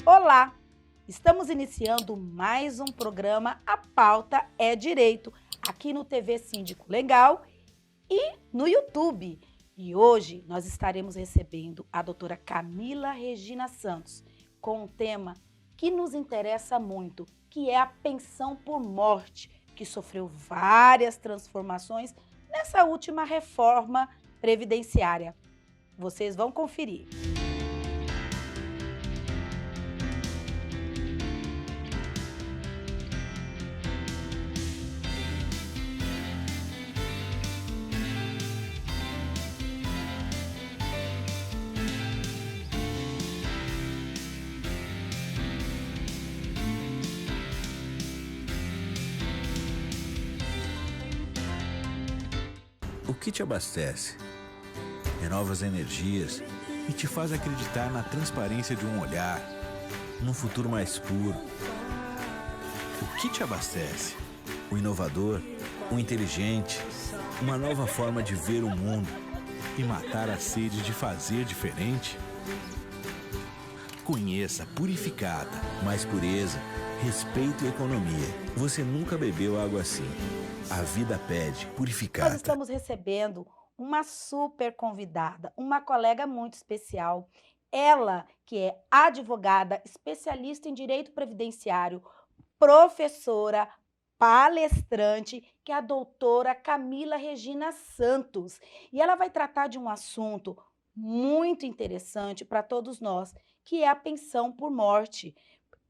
Olá! Estamos iniciando mais um programa A Pauta é Direito, aqui no TV Síndico Legal e no YouTube. E hoje nós estaremos recebendo a doutora Camila Regina Santos com um tema que nos interessa muito, que é a pensão por morte, que sofreu várias transformações nessa última reforma previdenciária. Vocês vão conferir. O que te abastece, renova as energias e te faz acreditar na transparência de um olhar, num futuro mais puro. O que te abastece? O inovador, o inteligente, uma nova forma de ver o mundo e matar a sede de fazer diferente? Conheça Purificada, mais pureza, respeito e economia. Você nunca bebeu água assim. A vida pede Purificada. Nós estamos recebendo uma super convidada, uma colega muito especial. Ela que é advogada, especialista em direito previdenciário, professora, palestrante, que é a doutora Camila Regina Santos. E ela vai tratar de um assunto muito interessante para todos nós, que é a pensão por morte.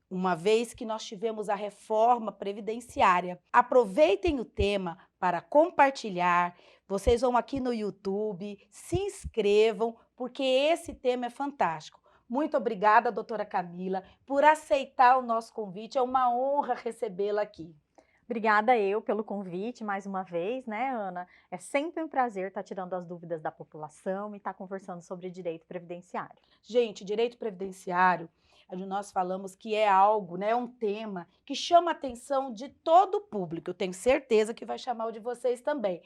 Uma vez que nós tivemos a reforma previdenciária. Aproveitem o tema para compartilhar. Vocês vão aqui no YouTube, se inscrevam, porque esse tema é fantástico. Muito obrigada, doutora Camila, por aceitar o nosso convite. É uma honra recebê-la aqui. Obrigada eu pelo convite mais uma vez, né, Ana? É sempre um prazer estar tirando as dúvidas da população e estar conversando sobre direito previdenciário. Gente, direito previdenciário, nós falamos que é algo, né, um tema que chama a atenção de todo o público. Eu tenho certeza que vai chamar o de vocês também,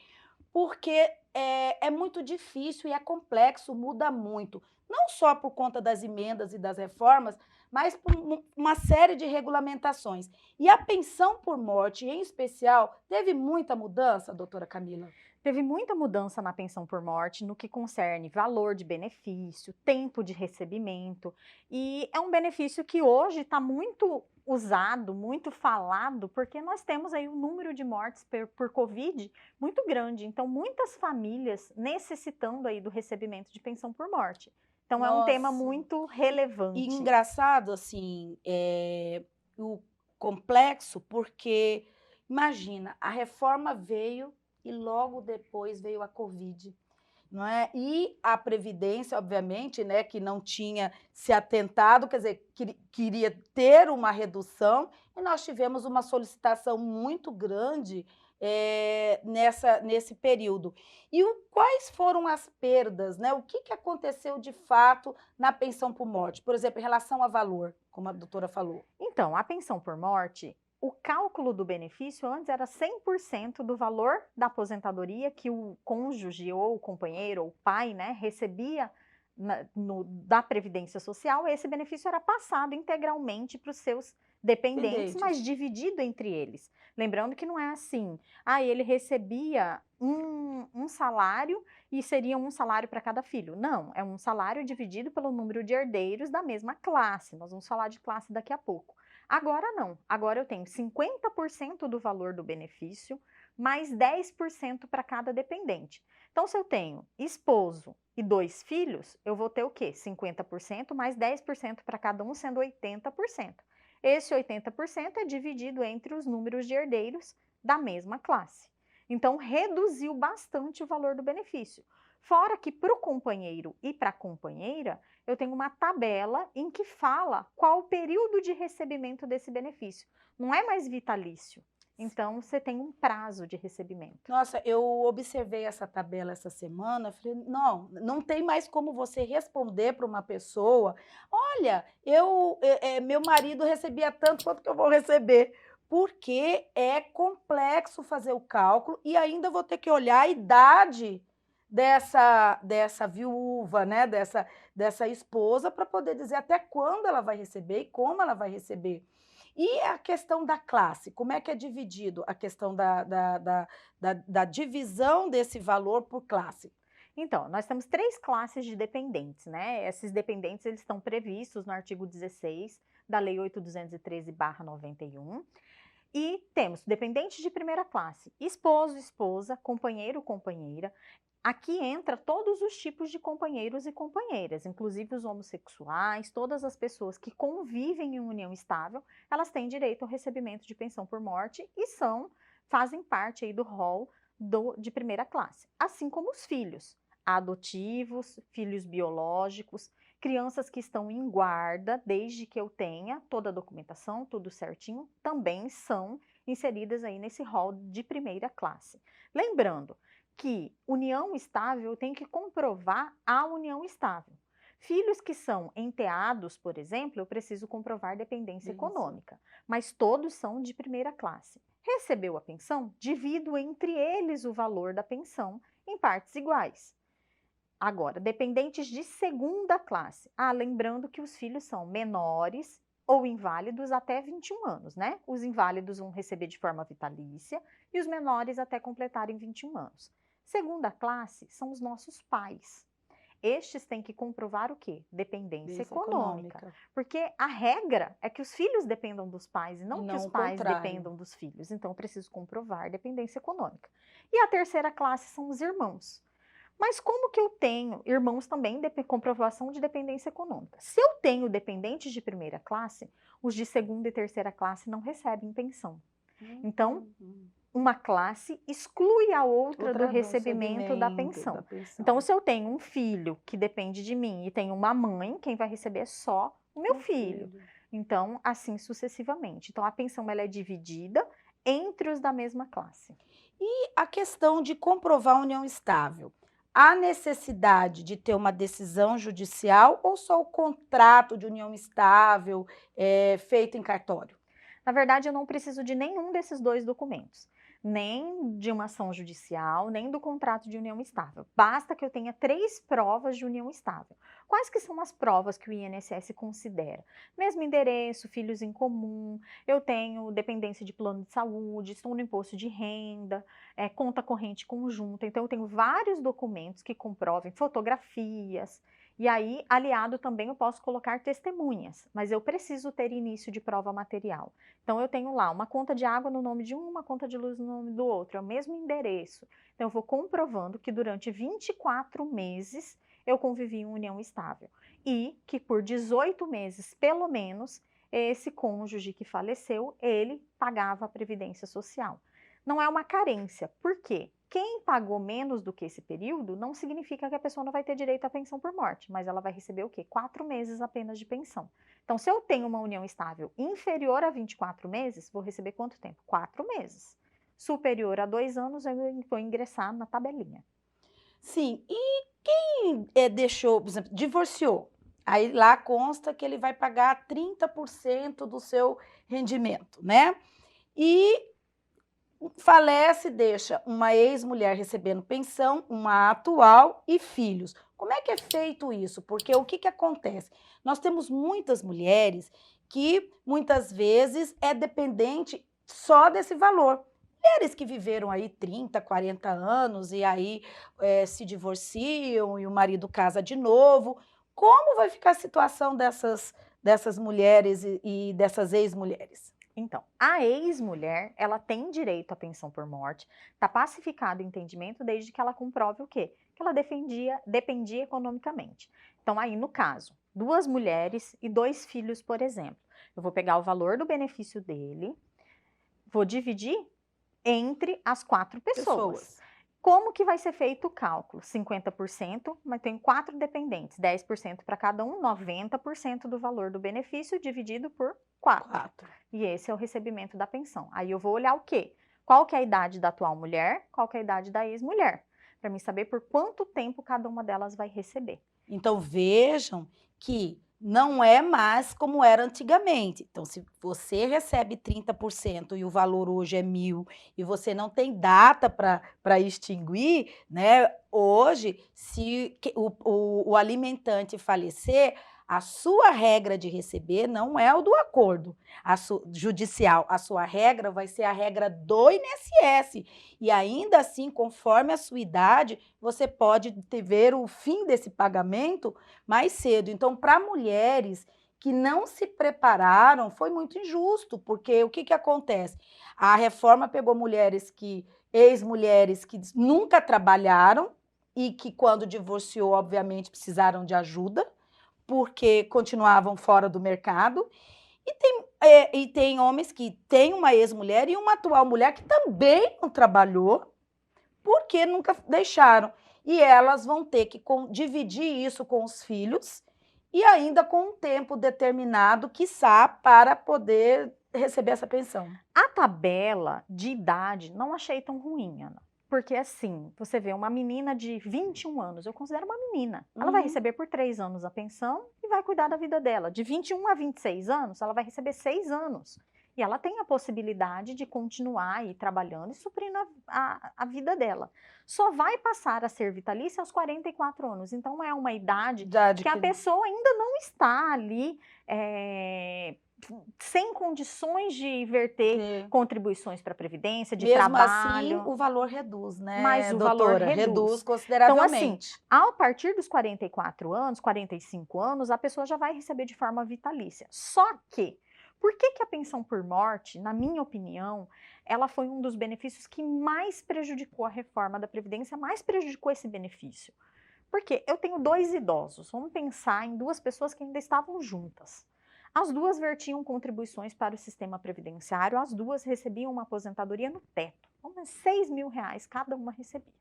porque é muito difícil e é complexo, muda muito. Não só por conta das emendas e das reformas, mas por uma série de regulamentações. E a pensão por morte, em especial, teve muita mudança, doutora Camila? Teve muita mudança na pensão por morte no que concerne valor de benefício, tempo de recebimento, e é um benefício que hoje está muito usado, muito falado, porque nós temos aí um número de mortes por Covid muito grande, então muitas famílias necessitando aí do recebimento de pensão por morte. Então é um tema Nossa. muito relevante. E engraçado, assim, o complexo, porque, imagina, a reforma veio e logo depois veio a Covid, não é? E a Previdência, obviamente, né, que não tinha se atentado, quer dizer, queria ter uma redução, e nós tivemos uma solicitação muito grande nesse período. E quais foram as perdas, né? O que aconteceu de fato na pensão por morte? Por exemplo, em relação a valor, como a doutora falou. Então, a pensão por morte, o cálculo do benefício antes era 100% do valor da aposentadoria que o cônjuge ou o companheiro ou o pai, né, recebia da Previdência Social. Esse benefício era passado integralmente para os seus dependentes, mas dividido entre eles. Lembrando que não é assim, ele recebia um salário e seria um salário para cada filho. Não, é um salário dividido pelo número de herdeiros da mesma classe. Nós vamos falar de classe daqui a pouco. Agora não, agora eu tenho 50% do valor do benefício, mais 10% para cada dependente. Então, se eu tenho esposo e 2 filhos, eu vou ter o quê? 50% mais 10% para cada um, sendo 80%. Esse 80% é dividido entre os números de herdeiros da mesma classe. Então, reduziu bastante o valor do benefício. Fora que para o companheiro e para a companheira, eu tenho uma tabela em que fala qual o período de recebimento desse benefício. Não é mais vitalício. Então, você tem um prazo de recebimento. Nossa, eu observei essa tabela essa semana, falei, não tem mais como você responder para uma pessoa, olha, meu marido recebia tanto, quanto que eu vou receber? Porque é complexo fazer o cálculo e ainda vou ter que olhar a idade dessa viúva, né? Dessa esposa, para poder dizer até quando ela vai receber e como ela vai receber. E a questão da classe, como é que é dividido a questão da divisão desse valor por classe? Então, nós temos 3 classes de dependentes, né? Esses dependentes, eles estão previstos no artigo 16 da Lei 8.213/91. E temos dependentes de primeira classe, esposo, esposa, companheiro, companheira. Aqui entra todos os tipos de companheiros e companheiras, inclusive os homossexuais, todas as pessoas que convivem em união estável, elas têm direito ao recebimento de pensão por morte e fazem parte aí do rol de primeira classe, assim como os filhos adotivos, filhos biológicos, crianças que estão em guarda, desde que eu tenha toda a documentação, tudo certinho, também são inseridas aí nesse rol de primeira classe. Lembrando que união estável tem que comprovar a união estável. Filhos que são enteados, por exemplo, eu preciso comprovar dependência econômica, mas todos são de primeira classe. Recebeu a pensão? Divido entre eles o valor da pensão em partes iguais. Agora, dependentes de segunda classe. Lembrando que os filhos são menores ou inválidos até 21 anos, né? Os inválidos vão receber de forma vitalícia e os menores até completarem 21 anos. Segunda classe são os nossos pais. Estes têm que comprovar o quê? Dependência econômica. Porque a regra é que os filhos dependam dos pais e não que os pais dependam dos filhos. Então, eu preciso comprovar dependência econômica. E a terceira classe são os irmãos. Mas como que eu tenho irmãos também de comprovação de dependência econômica? Se eu tenho dependentes de primeira classe, os de segunda e terceira classe não recebem pensão. Então, uma classe exclui a outra do recebimento da pensão. Então, se eu tenho um filho que depende de mim e tenho uma mãe, quem vai receber é só o meu filho. Então, assim sucessivamente. Então, a pensão ela é dividida entre os da mesma classe. E a questão de comprovar a união estável? Há necessidade de ter uma decisão judicial ou só o contrato de união estável feito em cartório? Na verdade, eu não preciso de nenhum desses 2 documentos, nem de uma ação judicial, nem do contrato de união estável. Basta que eu tenha 3 provas de união estável. Quais que são as provas que o INSS considera? Mesmo endereço, filhos em comum, eu tenho dependência de plano de saúde, estou no imposto de renda, conta corrente conjunta. Então, eu tenho vários documentos que comprovem fotografias. E aí, aliado também, eu posso colocar testemunhas, mas eu preciso ter início de prova material. Então, eu tenho lá uma conta de água no nome de um, uma conta de luz no nome do outro, é o mesmo endereço. Então, eu vou comprovando que durante 24 meses eu convivi em união estável e que por 18 meses, pelo menos, esse cônjuge que faleceu, ele pagava a previdência social. Não é uma carência. Por quê? Quem pagou menos do que esse período não significa que a pessoa não vai ter direito à pensão por morte, mas ela vai receber o quê? 4 meses apenas de pensão. Então, se eu tenho uma união estável inferior a 24 meses, vou receber quanto tempo? 4 meses. Superior a 2 anos, eu vou ingressar na tabelinha. Sim, e quem deixou, por exemplo, divorciou, aí lá consta que ele vai pagar 30% do seu rendimento, né? E falece, deixa uma ex-mulher recebendo pensão, uma atual e filhos. Como é que é feito isso? Porque o que acontece? Nós temos muitas mulheres que muitas vezes é dependente só desse valor. Mulheres que viveram aí 30, 40 anos e aí se divorciam e o marido casa de novo. Como vai ficar a situação dessas mulheres e dessas ex-mulheres? Então, a ex-mulher, ela tem direito à pensão por morte, está pacificado o entendimento desde que ela comprove o quê? Que ela dependia economicamente. Então, aí, no caso, 2 mulheres e 2 filhos, por exemplo, eu vou pegar o valor do benefício dele, vou dividir entre as 4 pessoas. Como que vai ser feito o cálculo? 50%, mas tem 4 dependentes, 10% para cada um, 90% do valor do benefício dividido por 4. E esse é o recebimento da pensão. Aí eu vou olhar o quê? Qual que é a idade da atual mulher, qual que é a idade da ex-mulher, para mim saber por quanto tempo cada uma delas vai receber. Então vejam que não é mais como era antigamente. Então, se você recebe 30% e o valor hoje é 1.000 e você não tem data para extinguir, né? Hoje, se o alimentante falecer, a sua regra de receber não é o do acordo judicial. A sua regra vai ser a regra do INSS. E ainda assim, conforme a sua idade, você pode ver o fim desse pagamento mais cedo. Então, para mulheres que não se prepararam, foi muito injusto, porque o que acontece? A reforma pegou ex-mulheres que nunca trabalharam e que, quando divorciou, obviamente, precisaram de ajuda, porque continuavam fora do mercado. E tem homens que têm uma ex-mulher e uma atual mulher que também não trabalhou, porque nunca deixaram. E elas vão ter que dividir isso com os filhos e ainda com um tempo determinado, quiçá, para poder receber essa pensão. A tabela de idade não achei tão ruim, Ana. Porque assim, você vê uma menina de 21 anos, eu considero uma menina. Ela vai receber por 3 anos a pensão e vai cuidar da vida dela. De 21 a 26 anos, ela vai receber 6 anos. E ela tem a possibilidade de continuar aí trabalhando e suprindo a vida dela. Só vai passar a ser vitalícia aos 44 anos. Então, é uma idade que a pessoa ainda não está ali sem condições de verter contribuições para a Previdência, de mesmo trabalho. Assim, o valor reduz, né, mas o doutora? valor reduz Consideravelmente. Então, assim, a partir dos 44 anos, 45 anos, a pessoa já vai receber de forma vitalícia. Só que, por que a pensão por morte, na minha opinião, ela foi um dos benefícios que mais prejudicou a reforma da Previdência, mais prejudicou esse benefício? Porque eu tenho 2 idosos, vamos pensar em 2 pessoas que ainda estavam juntas. As 2 vertiam contribuições para o sistema previdenciário, as 2 recebiam uma aposentadoria no teto. Vamos ver, R$6.000 cada uma recebia.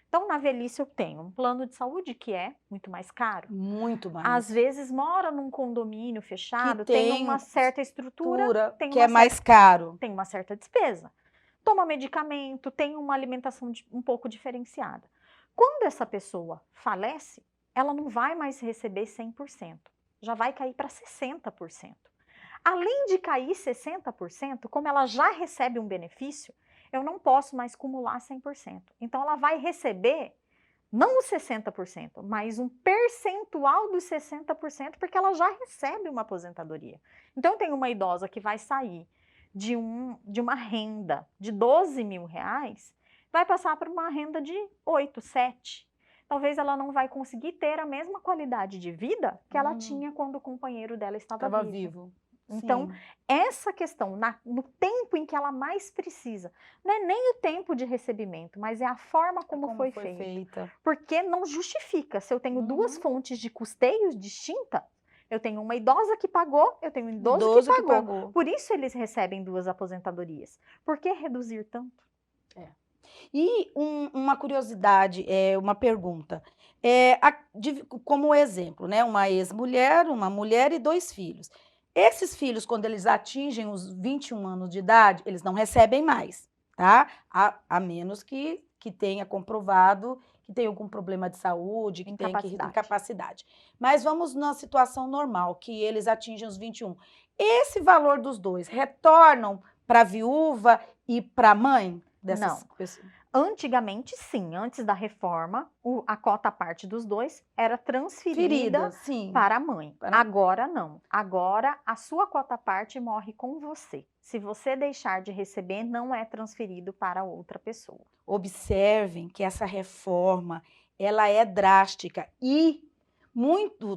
Então, na velhice, eu tenho um plano de saúde que é muito mais caro. Muito mais. Às vezes, mora num condomínio fechado, tem uma certa estrutura, que é mais caro. Tem uma certa despesa. Toma medicamento, tem uma alimentação um pouco diferenciada. Quando essa pessoa falece, ela não vai mais receber 100%. Já vai cair para 60%. Além de cair 60%, como ela já recebe um benefício, eu não posso mais acumular 100%. Então, ela vai receber, não os 60%, mas um percentual dos 60%, porque ela já recebe uma aposentadoria. Então, eu tenho uma idosa que vai sair de uma renda de R$12.000, vai passar para uma renda de 8, 7. Talvez ela não vai conseguir ter a mesma qualidade de vida que ela tinha quando o companheiro dela estava vivo. Então, essa questão, no tempo em que ela mais precisa, não é nem o tempo de recebimento, mas é a forma como foi feita. Porque não justifica. Se eu tenho 2 fontes de custeios distintas, eu tenho uma idosa que pagou, eu tenho um idoso que pagou. Por isso eles recebem 2 aposentadorias. Por que reduzir tanto? E uma curiosidade, uma pergunta. Como exemplo, né? Uma ex-mulher, uma mulher e 2 filhos. Esses filhos, quando eles atingem os 21 anos de idade, eles não recebem mais, tá? A menos que tenha comprovado que tem algum problema de saúde, que tenha incapacidade. Mas vamos na situação normal, que eles atingem os 21. Esse valor dos 2 retornam para a viúva e para a mãe dessas pessoas? Antigamente, sim. Antes da reforma, a cota parte dos 2 era transferida para a mãe. Agora, não. Agora, a sua cota parte morre com você. Se você deixar de receber, não é transferido para outra pessoa. Observem que essa reforma, ela é drástica e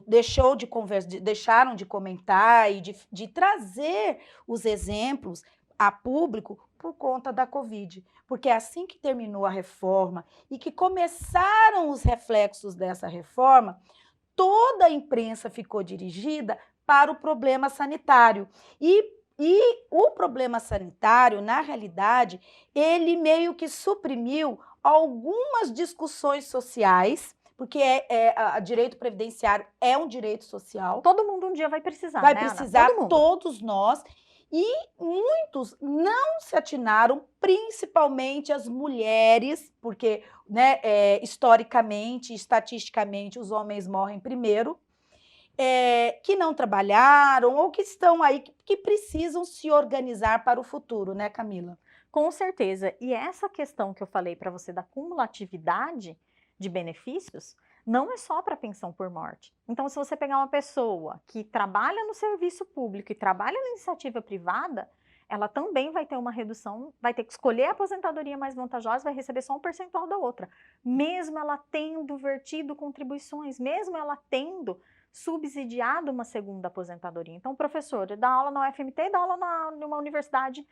deixaram de comentar e de trazer os exemplos a público por conta da Covid. Porque assim que terminou a reforma e que começaram os reflexos dessa reforma, toda a imprensa ficou dirigida para o problema sanitário. E o problema sanitário, na realidade, ele meio que suprimiu algumas discussões sociais, porque direito previdenciário é um direito social. Todo mundo um dia vai precisar, vai precisar, todos nós. E muitos não se atinaram, principalmente as mulheres, porque, né, historicamente, estatisticamente, os homens morrem primeiro. que não trabalharam ou que estão aí, que precisam se organizar para o futuro, né, Camila? Com certeza. E essa questão que eu falei para você da cumulatividade de benefícios não é só para pensão por morte. Então, se você pegar uma pessoa que trabalha no serviço público e trabalha na iniciativa privada, ela também vai ter uma redução, vai ter que escolher a aposentadoria mais vantajosa, vai receber só um percentual da outra. Mesmo ela tendo vertido contribuições, mesmo ela tendo subsidiado uma segunda aposentadoria. Então, o professor dá aula na UFMT e dá aula numa universidade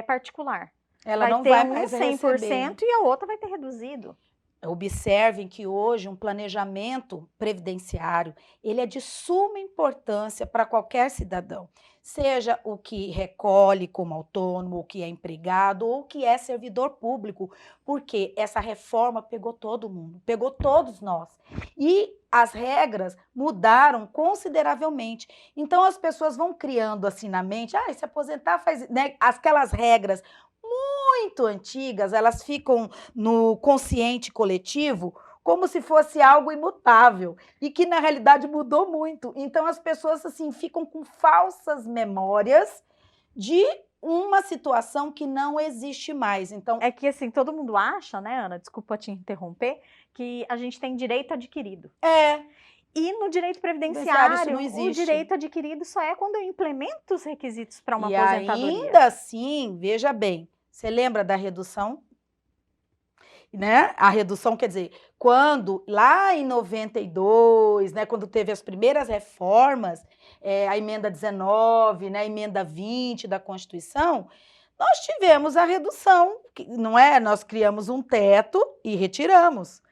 particular. Ela não ter vai um mais 100% e a outra vai ter reduzido. Observem que hoje um planejamento previdenciário, ele é de suma importância para qualquer cidadão, seja o que recolhe como autônomo, o que é empregado ou o que é servidor público, porque essa reforma pegou todo mundo, pegou todos nós. E as regras mudaram consideravelmente. Então as pessoas vão criando assim na mente, se aposentar faz, né, aquelas regras muito antigas, elas ficam no consciente coletivo como se fosse algo imutável e que na realidade mudou muito. Então as pessoas assim ficam com falsas memórias de uma situação que não existe mais. Então é que assim, todo mundo acha, né, Ana, desculpa te interromper, que a gente tem direito adquirido. E no direito previdenciário, isso não existe. O direito adquirido só é quando eu implemento os requisitos para uma e aposentadoria. ainda assim, veja bem, você lembra da redução? Né? A redução quer dizer, quando lá em 92, né, quando teve as primeiras reformas, a emenda 19, né, a emenda 20 da Constituição, nós tivemos a redução, não é? Nós criamos um teto e retiramos.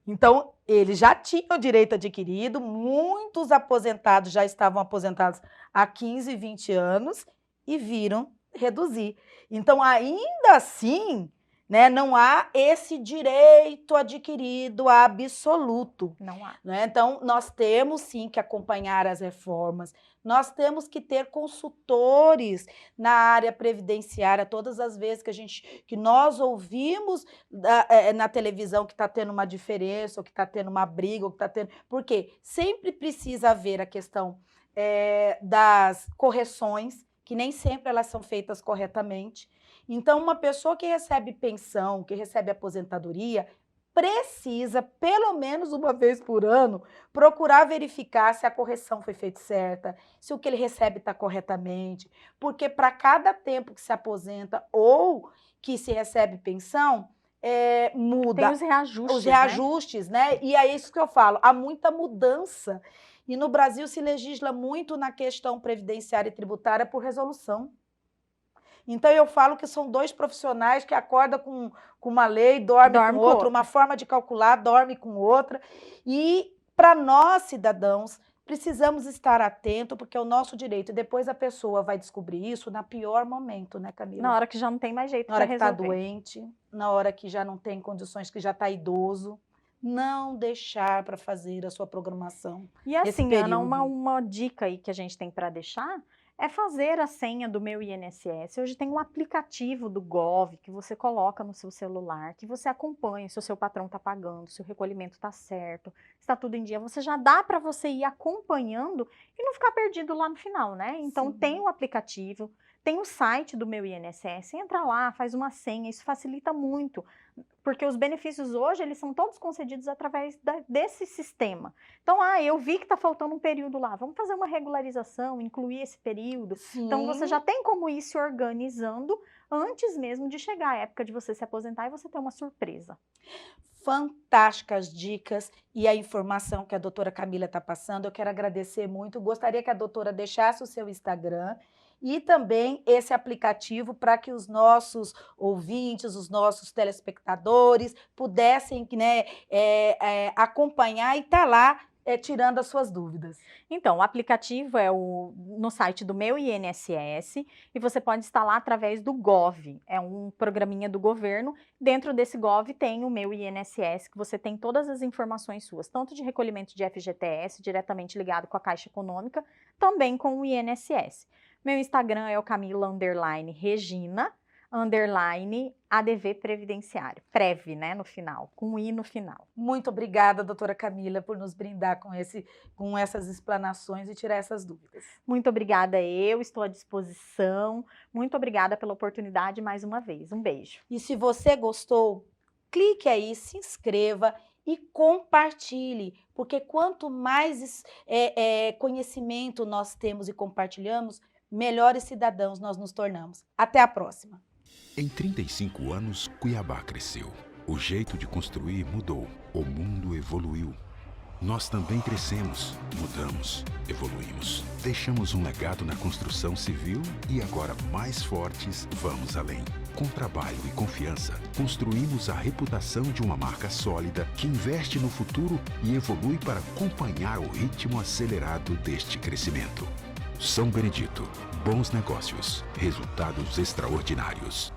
Então, eles já tinham direito adquirido, muitos aposentados já estavam aposentados há 15, 20 anos e viram reduzir. Então, ainda assim, né, não há esse direito adquirido absoluto. Não há. Né? Então, nós temos sim que acompanhar as reformas, nós temos que ter consultores na área previdenciária, todas as vezes que nós ouvimos na televisão que está tendo uma diferença, ou que está tendo uma briga, ou que está tendo. Porque sempre precisa haver a questão das correções, que nem sempre elas são feitas corretamente. Então, uma pessoa que recebe pensão, que recebe aposentadoria, precisa, pelo menos uma vez por ano, procurar verificar se a correção foi feita certa, se o que ele recebe está corretamente, porque para cada tempo que se aposenta ou que se recebe pensão, muda. Tem os reajustes. Os reajustes, né? E é isso que eu falo, há muita mudança. E no Brasil se legisla muito na questão previdenciária e tributária por resolução. Então, eu falo que são dois profissionais que acordam com uma lei, dorme com outra, uma forma de calcular, dorme com outra. E, para nós, cidadãos, precisamos estar atentos, porque é o nosso direito. E depois a pessoa vai descobrir isso no pior momento, né, Camila? Na hora que já não tem mais jeito para resolver. Na hora que está doente, na hora que já não tem condições, que já está idoso. Não deixar para fazer a sua programação. E assim, Ana, uma dica aí que a gente tem para deixar é fazer a senha do Meu INSS. Hoje tem um aplicativo do Gov que você coloca no seu celular, que você acompanha se o seu patrão está pagando, se o recolhimento está certo, se está tudo em dia. Você já dá para você ir acompanhando e não ficar perdido lá no final, né? Então, tem o aplicativo, tem o site do Meu INSS, entra lá, faz uma senha, isso facilita muito, porque os benefícios hoje, eles são todos concedidos através desse sistema. Então, eu vi que está faltando um período lá, vamos fazer uma regularização, incluir esse período. Sim. Então, você já tem como ir se organizando antes mesmo de chegar a época de você se aposentar e você ter uma surpresa. Fantásticas dicas e a informação que a doutora Camila está passando. Eu quero agradecer muito. Gostaria que a doutora deixasse o seu Instagram e também esse aplicativo para que os nossos ouvintes, os nossos telespectadores pudessem, né, acompanhar e estar lá tirando as suas dúvidas. Então, o aplicativo é no site do Meu INSS e você pode instalar através do Gov, é um programinha do governo. Dentro desse Gov tem o Meu INSS, que você tem todas as informações suas, tanto de recolhimento de FGTS, diretamente ligado com a Caixa Econômica, também com o INSS. Meu Instagram é o Camila_Regina, _ADV Previdenciário. Prev, né, no final, com I no final. Muito obrigada, doutora Camila, por nos brindar com essas explanações e tirar essas dúvidas. Muito obrigada, eu estou à disposição. Muito obrigada pela oportunidade mais uma vez. Um beijo. E se você gostou, clique aí, se inscreva e compartilhe, porque quanto mais conhecimento nós temos e compartilhamos, melhores cidadãos nós nos tornamos. Até a próxima! Em 35 anos, Cuiabá cresceu. O jeito de construir mudou. O mundo evoluiu. Nós também crescemos, mudamos, evoluímos. Deixamos um legado na construção civil e agora, mais fortes, vamos além. Com trabalho e confiança, construímos a reputação de uma marca sólida que investe no futuro e evolui para acompanhar o ritmo acelerado deste crescimento. São Benedito. Bons negócios. Resultados extraordinários.